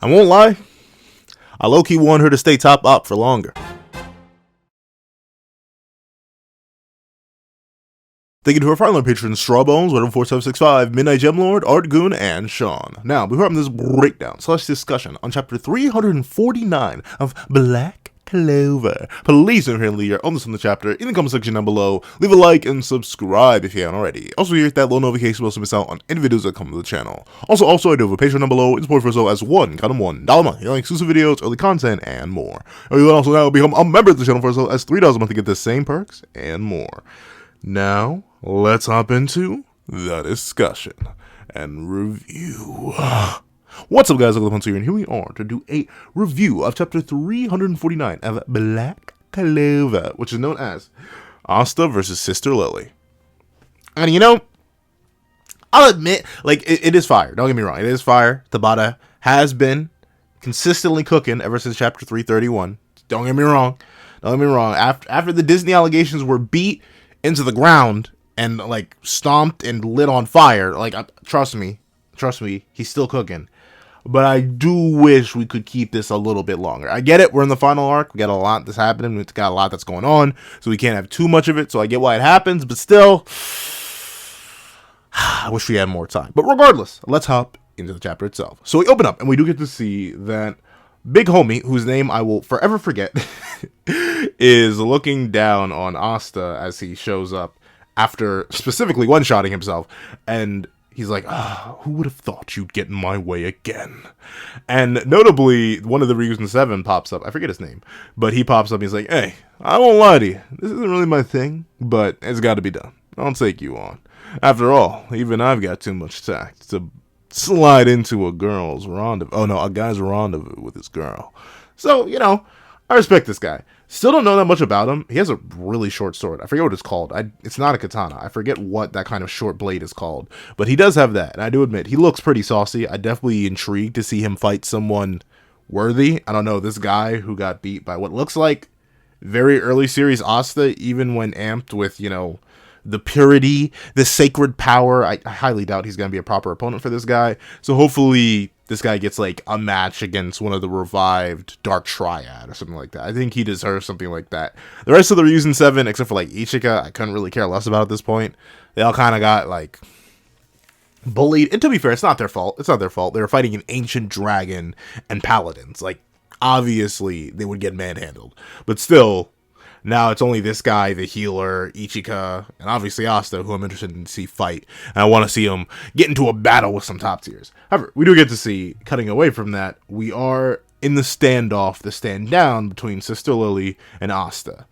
I won't lie, I low-key want her to stay top up for longer. Thank you to our final patrons, Strawbones, 14765, Midnight Gemlord, Artgoon, and Sean. Now, before I'm this breakdown / discussion on chapter 349 of Black Clover, please don't forget to leave your own list on the chapter in the comment section down below. Leave a like and subscribe if you haven't already. Also, hit that little notification bell so you miss out on any videos that come to the channel. Also, I do have a Patreon down below in support for as low as $1 month. You know, exclusive videos, early content, and more. You can also now become a member of the channel for as low as $3 a month to get the same perks and more. Now, let's hop into the discussion and review. What's up, guys? Welcome here, and here we are to do a review of chapter 349 of Black Clover, which is known as Asta versus Sister Lily. And you know, I'll admit, like, it is fire. Don't get me wrong, it is fire. Tabata has been consistently cooking ever since chapter 331. Don't get me wrong. After the Disney allegations were beat into the ground and like stomped and lit on fire, like, trust me, he's still cooking. But I do wish we could keep this a little bit longer. I get it, we're in the final arc, we got a lot that's happening, we've got a lot that's going on, so we can't have too much of it, so I get why it happens, but still, I wish we had more time. But regardless, let's hop into the chapter itself. So we open up, and we do get to see that Big Homie, whose name I will forever forget, is looking down on Asta as he shows up after specifically one-shotting himself, and he's like, who would have thought you'd get in my way again? And notably, one of the Ryuzen 7 pops up. I forget his name, but he pops up and he's like, hey, I won't lie to you. This isn't really my thing, but it's got to be done. I'll take you on. After all, even I've got too much tact to slide into a girl's rendezvous. Oh no, a guy's rendezvous with his girl. So, you know, I respect this guy. Still don't know that much about him. He has a really short sword. I forget what it's called. It's not a katana. I forget what that kind of short blade is called. But he does have that. And I do admit, he looks pretty saucy. I'm definitely intrigued to see him fight someone worthy. I don't know, this guy who got beat by what looks like very early series Asta, even when amped with, you know, the purity, the sacred power. I highly doubt he's going to be a proper opponent for this guy. So hopefully this guy gets like a match against one of the revived Dark Triad or something like that. I think he deserves something like that. The rest of the Ryuzen 7, except for like Ichika, I couldn't really care less about at this point. They all kind of got like bullied. And to be fair, it's not their fault. They were fighting an ancient dragon and paladins. Like, obviously they would get manhandled. But still, now it's only this guy, the healer, Ichika, and obviously Asta, who I'm interested in to see fight. And I want to see him get into a battle with some top tiers. However, we do get to see, cutting away from that, we are in the standoff, the stand down between Sister Lily and Asta.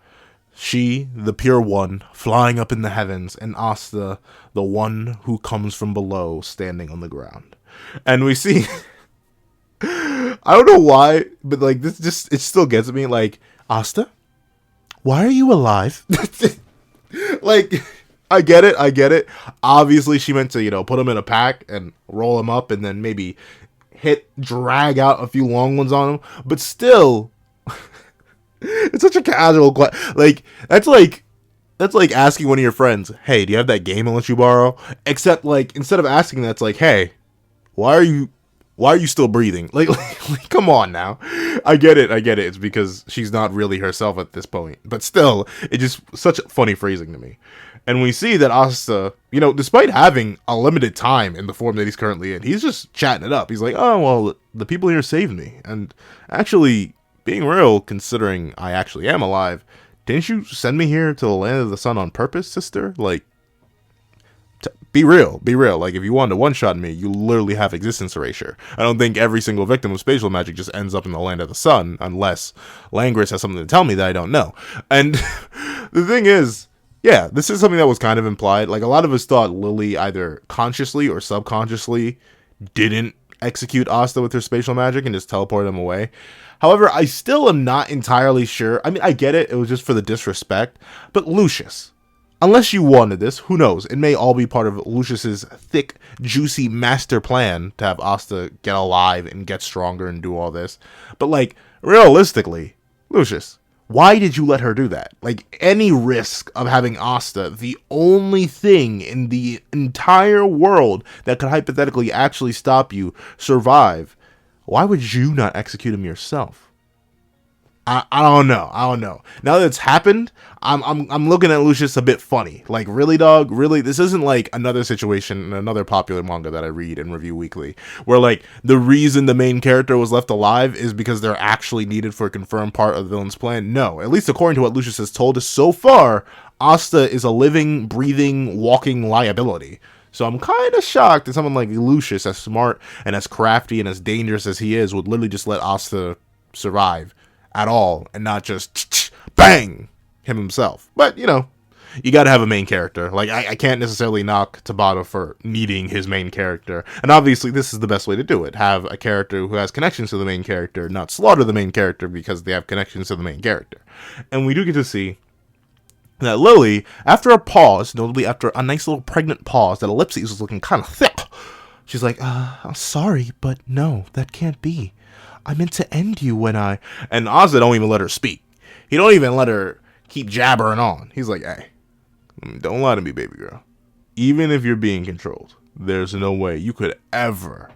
She, the pure one, flying up in the heavens, and Asta, the one who comes from below, standing on the ground. And we see, I don't know why, but like this just, it still gets me, like, Asta? Why are you alive? Like, I get it. Obviously, she meant to, you know, put him in a pack and roll him up and then maybe drag out a few long ones on him. But still, it's such a casual question. Like, that's like asking one of your friends, hey, do you have that game I'll let you borrow? Except, like, instead of asking that, it's like, hey, why are you still breathing? Like, come on now. I get it. It's because she's not really herself at this point. But still, it's just such funny phrasing to me. And we see that Asta, you know, despite having a limited time in the form that he's currently in, he's just chatting it up. He's like, oh, well, the people here saved me. And actually, being real, considering I actually am alive, didn't you send me here to the land of the sun on purpose, sister? Like, be real. Like, if you wanted to one-shot me, you literally have existence erasure. I don't think every single victim of spatial magic just ends up in the land of the sun, unless Langris has something to tell me that I don't know. And the thing is, yeah, this is something that was kind of implied. Like, a lot of us thought Lily either consciously or subconsciously didn't execute Asta with her spatial magic and just teleported him away. However, I still am not entirely sure. I mean, I get it. It was just for the disrespect. But Lucius, unless you wanted this, who knows? It may all be part of Lucius's thick, juicy master plan to have Asta get alive and get stronger and do all this. But, like, realistically, Lucius, why did you let her do that? Like, any risk of having Asta, the only thing in the entire world that could hypothetically actually stop you, survive, Why would you not execute him yourself? I don't know. I don't know. Now that it's happened, I'm looking at Lucius a bit funny. Like, really, dog? Really? This isn't like another situation in another popular manga that I read and review weekly, where like the reason the main character was left alive is because they're actually needed for a confirmed part of the villain's plan. No, at least according to what Lucius has told us so far, Asta is a living, breathing, walking liability. So I'm kind of shocked that someone like Lucius, as smart and as crafty and as dangerous as he is, would literally just let Asta survive at all and not just bang him himself. But you know, you gotta have a main character. Like, I can't necessarily knock Tabata for needing his main character, and obviously this is the best way to do it. Have a character who has connections to the main character, not slaughter the main character because they have connections to the main character. And we do get to see that Lily, after a pause, notably after a nice little pregnant pause, that ellipses was looking kind of thick, she's like, I'm sorry, but no, that can't be. I meant to end you when I... And Ozzy don't even let her speak. He don't even let her keep jabbering on. He's like, hey, don't lie to me, baby girl. Even if you're being controlled, there's no way you could ever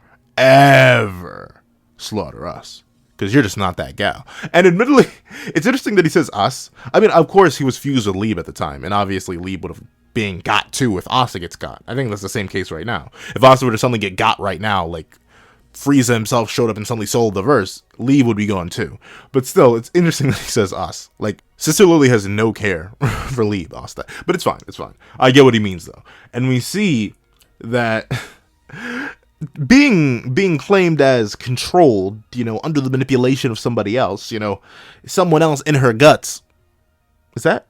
slaughter us. Because you're just not that gal. And admittedly, it's interesting that he says us. I mean, of course, he was fused with Lieb at the time. And obviously, Lieb would have been got too if Asa gets got. I think that's the same case right now. If Asa were to suddenly get got right now, like Frieza himself showed up and suddenly sold the verse, Lieb would be gone too. But still, it's interesting that he says us. Like, Sister Lily has no care for Lieb, Asta. But it's fine, it's fine. I get what he means, though. And we see that being claimed as controlled, you know, under the manipulation of somebody else, you know, someone else in her guts. Is that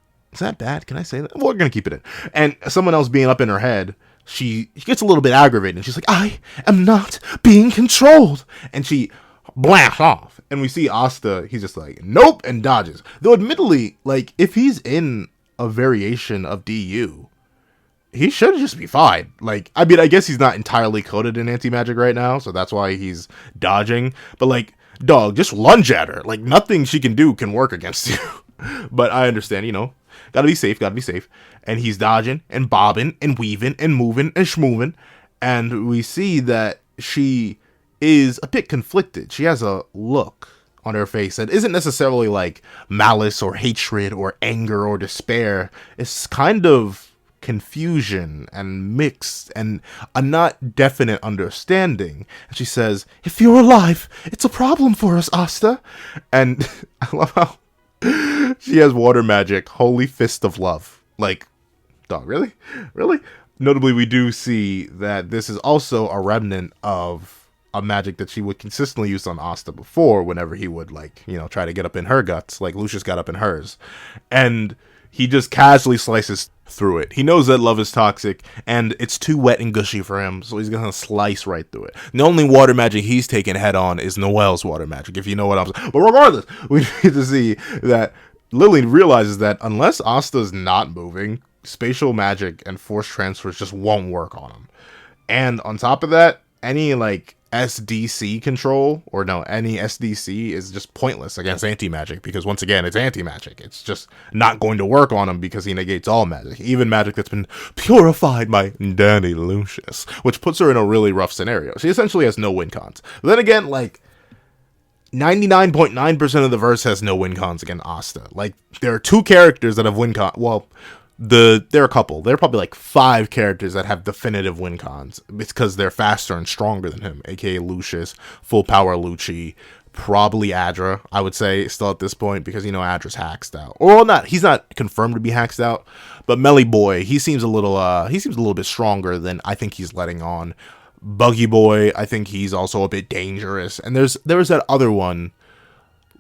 bad? Can I say that? Well, we're gonna keep it in. And someone else being up in her head, she gets a little bit aggravated. And she's like, I am not being controlled. And she blasts off. And we see Asta, he's just like, nope, and dodges. Though admittedly, like, if he's in a variation of DU, he should just be fine. Like, I mean, I guess he's not entirely coated in anti-magic right now, so that's why he's dodging. But like, dog, just lunge at her. Like, nothing she can do can work against you. But I understand, you know, gotta be safe. And he's dodging and bobbing and weaving and moving and schmoving. And we see that she is a bit conflicted. She has a look on her face that isn't necessarily like malice or hatred or anger or despair. It's kind of confusion and mixed and a not definite understanding. And she says, if you're alive, it's a problem for us, Asta. And I love how she has water magic, holy fist of love. Like, dog, really? Notably, we do see that this is also a remnant of a magic that she would consistently use on Asta before, whenever he would, like, you know, try to get up in her guts, like Lucius got up in hers. And he just casually slices through it. He knows that love is toxic, and it's too wet and gushy for him, so he's gonna slice right through it. The only water magic he's taken head on is Noelle's water magic, if you know what I'm saying. But regardless, we need to see that Lily realizes that unless Asta's not moving, spatial magic and force transfers just won't work on him. And on top of that, any like SDC control, or no, any SDC is just pointless against anti-magic, because once again, it's anti-magic. It's just not going to work on him because he negates all magic, even magic that's been purified by Danny Lucius, which puts her in a really rough scenario. She essentially has no win cons. But then again, like, 99.9% of the verse has no win cons against Asta. Like, there are two characters that have win cons. Well, there are a couple. There are probably like 5 characters that have definitive win cons. It's because they're faster and stronger than him, aka Lucius, full power Lucci, probably Adra, I would say, still at this point, because, you know, Adra's hacked out. Or not, he's not confirmed to be hacked out, but Meli Boy, he seems a little bit stronger than I think he's letting on. Buggy Boy, I think he's also a bit dangerous. And there was that other one,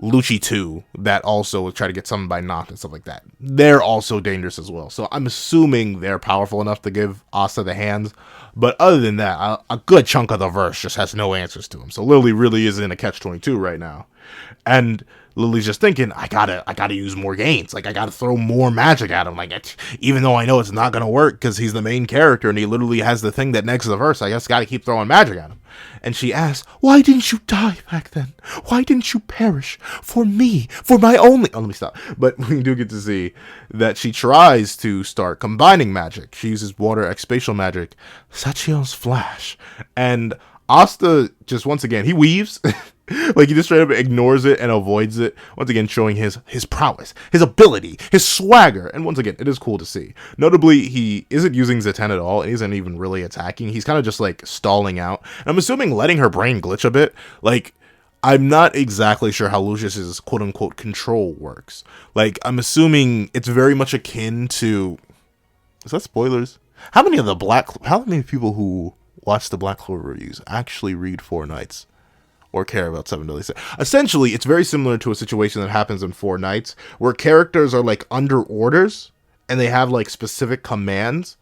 Lucci 2, that also would try to get summoned by Nacht and stuff like that. They're also dangerous as well. So I'm assuming they're powerful enough to give Asta the hands. But other than that, a good chunk of the verse just has no answers to him. So Lily really is in a catch-22 right now. And Lily's just thinking, I gotta use more gains. Like, I gotta throw more magic at him. Like, even though I know it's not gonna work because he's the main character and he literally has the thing that next to the verse, I just gotta keep throwing magic at him. And she asks, why didn't you die back then? Why didn't you perish for me? For my only... Oh, let me stop. But we do get to see that she tries to start combining magic. She uses water X spatial magic, Sachio's Flash. And Asta just, once again, he weaves. Like, he just straight up ignores it and avoids it. Once again, showing his prowess, his ability, his swagger. And once again, it is cool to see. Notably, he isn't using Zaten at all. And he isn't even really attacking. He's kind of just, like, stalling out. And I'm assuming letting her brain glitch a bit. Like, I'm not exactly sure how Lucius's quote-unquote control works. Like, I'm assuming it's very much akin to... Is that spoilers? How many people who watch the Black Clover reviews actually read Four Knights or care about Seven Deadly Sins? Essentially, it's very similar to a situation that happens in Four Knights, where characters are like under orders and they have like specific commands,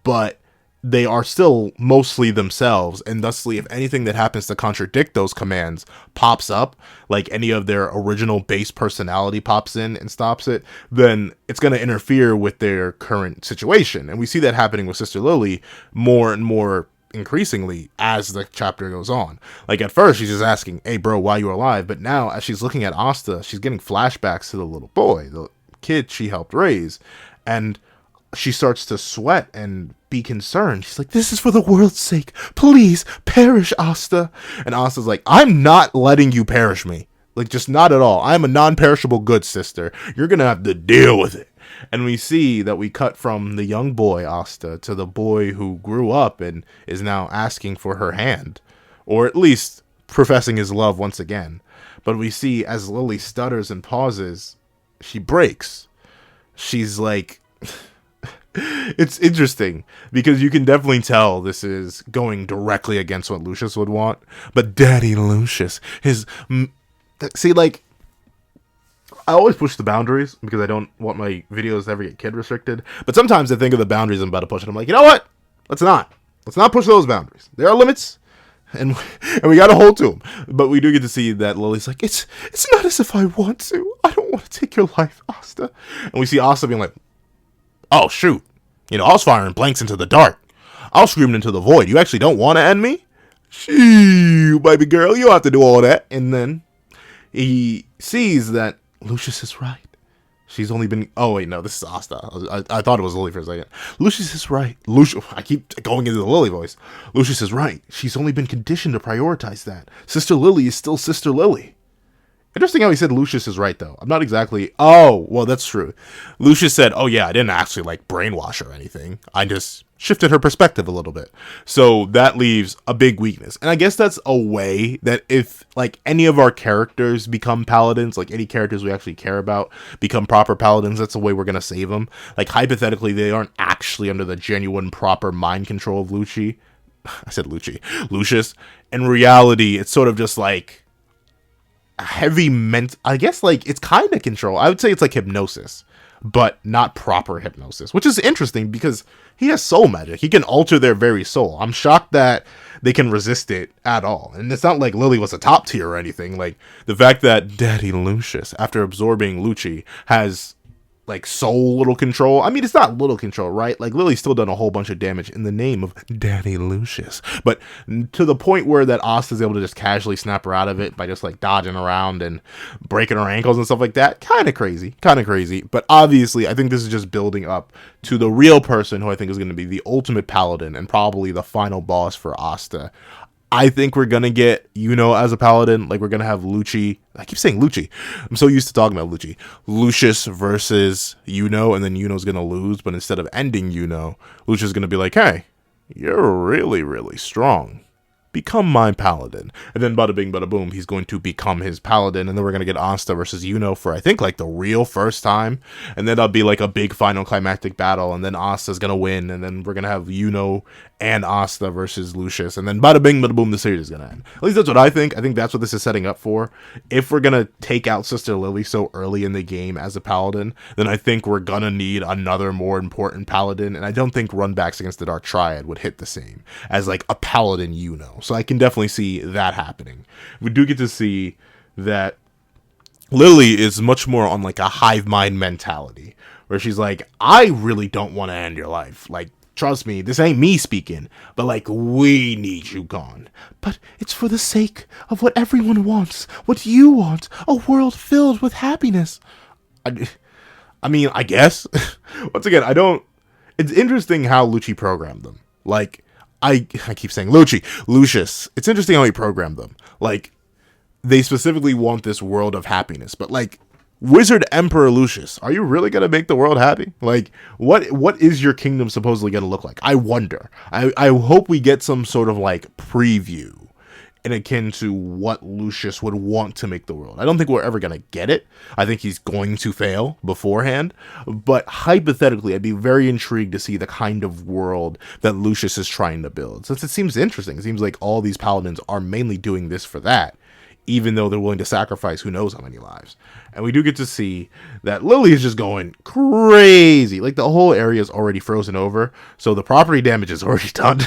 but they are still mostly themselves, and thusly, if anything that happens to contradict those commands pops up, like any of their original base personality pops in and stops it, then it's going to interfere with their current situation. And we see that happening with Sister Lily more and more increasingly as the chapter goes on. Like, at first she's just asking, hey bro, why you alive? But now, as she's looking at Asta, she's getting flashbacks to the little boy, the kid she helped raise, and she starts to sweat and be concerned. She's like, this is for the world's sake. Please perish, Asta. And Asta's like, I'm not letting you perish me. Like, just not at all. I'm a non-perishable good sister. You're going to have to deal with it. And we see that we cut from the young boy, Asta, to the boy who grew up and is now asking for her hand. Or at least professing his love once again. But we see as Lily stutters and pauses, she breaks. She's like... It's interesting because you can definitely tell this is going directly against what Lucius would want. But Daddy Lucius, see, like, I always push the boundaries because I don't want my videos to ever get kid restricted. But sometimes I think of the boundaries I'm about to push, and I'm like, you know what? Let's not push those boundaries. There are limits, and we got to hold to them. But we do get to see that Lily's like, it's not as if I want to. I don't want to take your life, Asta. And we see Asta being like, oh, shoot. I was firing blanks into the dark. I was screaming into the void. You actually don't want to end me? Shoo, baby girl, you don't have to do all that. And then he sees that Lucius is right. She's only been... Oh, wait, no, this is Asta. I thought it was Lily for a second. Lucius is right. I keep going into the Lily voice. Lucius is right. She's only been conditioned to prioritize that. Sister Lily is still Sister Lily. Interesting how he said Lucius is right, though. I'm not exactly... Oh, well, that's true. Lucius said, oh, yeah, I didn't actually, like, brainwash her or anything. I just shifted her perspective a little bit. So that leaves a big weakness. And I guess that's a way that if, like, any of our characters become paladins, like, any characters we actually care about become proper paladins, that's a way we're going to save them. Like, hypothetically, they aren't actually under the genuine, proper mind control of Lucius. In reality, it's sort of just, like... I guess, like, it's kind of control. I would say it's like hypnosis, but not proper hypnosis, which is interesting because he has soul magic. He can alter their very soul. I'm shocked that they can resist it at all. And it's not like Lily was a top tier or anything. Like, the fact that Daddy Lucius, after absorbing Lucci, has, like, soul little control. I mean, it's not little control, right? Like, Lily's still done a whole bunch of damage in the name of Daddy Lucius. But to the point where that Asta's able to just casually snap her out of it by just, like, dodging around and breaking her ankles and stuff like that. Kind of crazy. But obviously, I think this is just building up to the real person who I think is going to be the ultimate paladin and probably the final boss for Asta. I think we're going to get Yuno as a paladin. Like, we're going to have Lucci. I keep saying Lucci. I'm so used to talking about Lucci. Lucius versus Yuno, and then Yuno's going to lose. But instead of ending Yuno, Lucius going to be like, hey, you're really, really strong. Become my paladin. And then bada bing, bada boom, he's going to become his paladin. And then we're going to get Asta versus Yuno for, I think, like, the real first time. And then that'll be, like, a big final climactic battle. And then Asta's going to win. And then we're going to have Yuno and Asta versus Lucius. And then bada bing, bada boom, the series is going to end. At least that's what I think. I think that's what this is setting up for. If we're going to take out Sister Lily so early in the game as a paladin, then I think we're going to need another more important paladin. And I don't think runbacks against the Dark Triad would hit the same as, like, a paladin Yuno. So I can definitely see that happening. We do get to see that Lily is much more on, like, a hive mind mentality, where she's like, I really don't want to end your life. Like, trust me, this ain't me speaking, but, like, we need you gone. But it's for the sake of what everyone wants, what you want, a world filled with happiness. I mean, I guess. Once again, it's interesting how Lucci programmed them. Like, I keep saying Lucius. It's interesting how he programmed them. Like, they specifically want this world of happiness, but like, Wizard Emperor Lucius, are you really gonna make the world happy? Like, what is your kingdom supposedly gonna look like? I wonder. I hope we get some sort of like preview and akin to what Lucius would want to make the world. I don't think we're ever gonna get it. I think he's going to fail beforehand. But hypothetically, I'd be very intrigued to see the kind of world that Lucius is trying to build. Since it seems interesting. It seems like all these paladins are mainly doing this for that, even though they're willing to sacrifice who knows how many lives. And we do get to see that Lily is just going crazy. Like, the whole area is already frozen over, so the property damage is already done.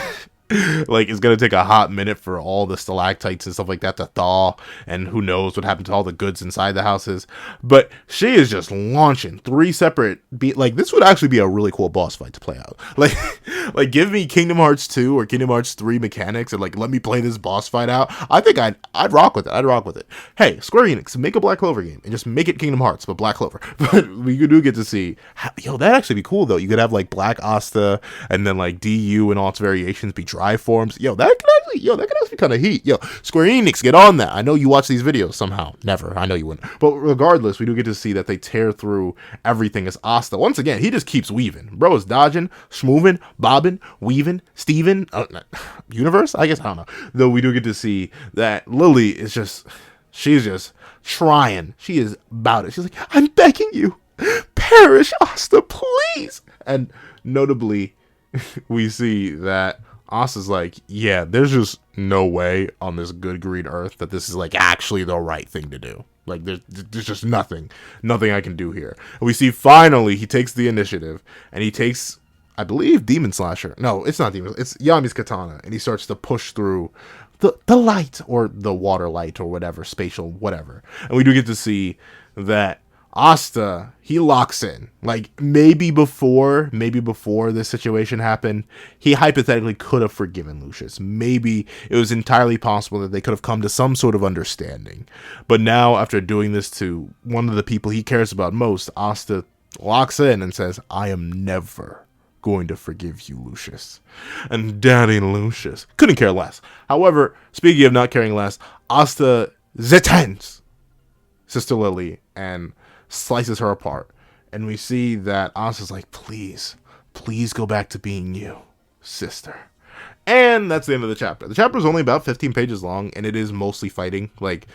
Like, it's gonna take a hot minute for all the stalactites and stuff like that to thaw, and who knows what happened to all the goods inside the houses. But she is just launching 3 separate like, this would actually be a really cool boss fight to play out. Like give me Kingdom Hearts 2 or Kingdom Hearts 3 mechanics and like let me play this boss fight out. I think I'd rock with it. I'd rock with it. Hey, Square Enix, make a Black Clover game and just make it Kingdom Hearts but Black Clover. But we do get to see, that'd actually be cool though. You could have like Black Asta and then like DU and all its variations be dry forms. That could actually be kind of heat. Square Enix, get on that. I know you watch these videos somehow. Never. I know you wouldn't. But regardless, we do get to see that they tear through everything as Asta. Once again, he just keeps weaving. Bro is dodging, schmoving, bobbing, weaving, Steven, universe? I guess, I don't know. Though we do get to see that Lily is she's just trying. She is about it. She's like, I'm begging you, perish, Asta, please. And notably, we see that Asta's like, yeah, there's just no way on this good green earth that this is like actually the right thing to do. Like, there's just nothing I can do here. And we see finally he takes the initiative and he takes, I believe, Demon Slasher. No, it's not Demon. It's Yami's katana, and he starts to push through the light or the water light or whatever, spatial whatever. And we do get to see that Asta, he locks in. Like, maybe before this situation happened, he hypothetically could have forgiven Lucius. Maybe it was entirely possible that they could have come to some sort of understanding. But now, after doing this to one of the people he cares about most, Asta locks in and says, I am never going to forgive you, Lucius. And Daddy Lucius couldn't care less. However, speaking of not caring less, Asta zetens Sister Lily and slices her apart, and we see that Asta's like, please go back to being you, sister. And that's the end of the chapter. The chapter is only about 15 pages long, and it is mostly fighting. Like,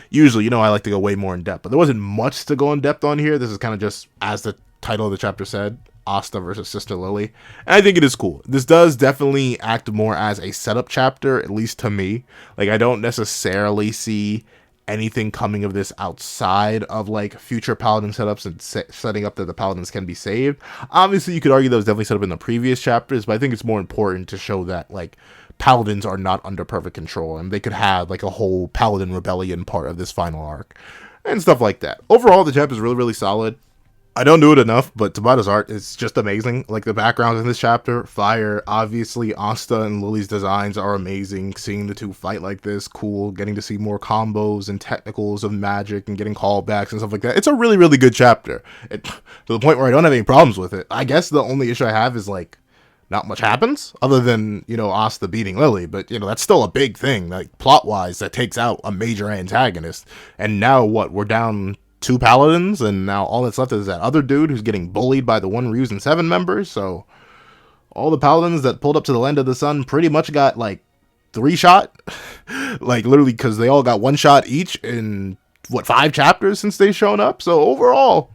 usually, I like to go way more in depth, but there wasn't much to go in depth on here. This is kind of just, as the title of the chapter said, Asta versus Sister Lily, and I think it is cool. This does definitely act more as a setup chapter, at least to me. Like, I don't necessarily see anything coming of this outside of like future paladin setups and setting up that the paladins can be saved. Obviously, you could argue that was definitely set up in the previous chapters, but I think it's more important to show that like paladins are not under perfect control, and they could have like a whole paladin rebellion part of this final arc and stuff like that. Overall, the chapter is really, really solid. I don't do it enough, but Tabata's art is just amazing. Like, the backgrounds in this chapter, fire. Obviously, Asta and Lily's designs are amazing. Seeing the two fight like this, cool. Getting to see more combos and technicals of magic and getting callbacks and stuff like that. It's a really, really good chapter. To the point where I don't have any problems with it. I guess the only issue I have is, like, not much happens other than, Asta beating Lily. But, that's still a big thing. Like, plot-wise, that takes out a major antagonist. And now, we're down 2 paladins, and now all that's left is that other dude who's getting bullied by the 1 Ryu's and 7 members. So all the paladins that pulled up to the Land of the Sun pretty much got like 3 shot, like literally, because they all got 1 shot each in 5 chapters since they've shown up. So overall,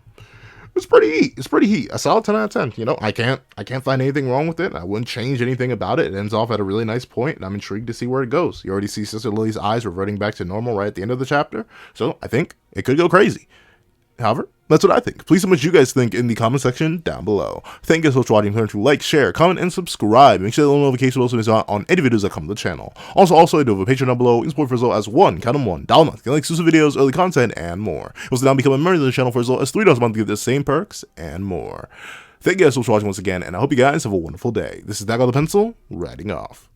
it's pretty heat. A solid 10 out of 10. I can't find anything wrong with it. I wouldn't change anything about it. It ends off at a really nice point, and I'm intrigued to see where it goes. You already see Sister Lily's eyes reverting back to normal right at the end of the chapter, so I think it could go crazy. However, that's what I think. Please tell me what you guys think in the comment section down below. Thank you so much for watching. Remember to like, share, comment, and subscribe. Make sure the notification also is on any videos that come to the channel. Also, I do have a Patreon down below. You can support for as low as $1 $1 a month. Get like exclusive videos, early content, and more. You also now become a member of the channel for as low as $3 a month to get the same perks and more. Thank you guys so much for watching once again, and I hope you guys have a wonderful day. This is Nacht the Pencil, writing off.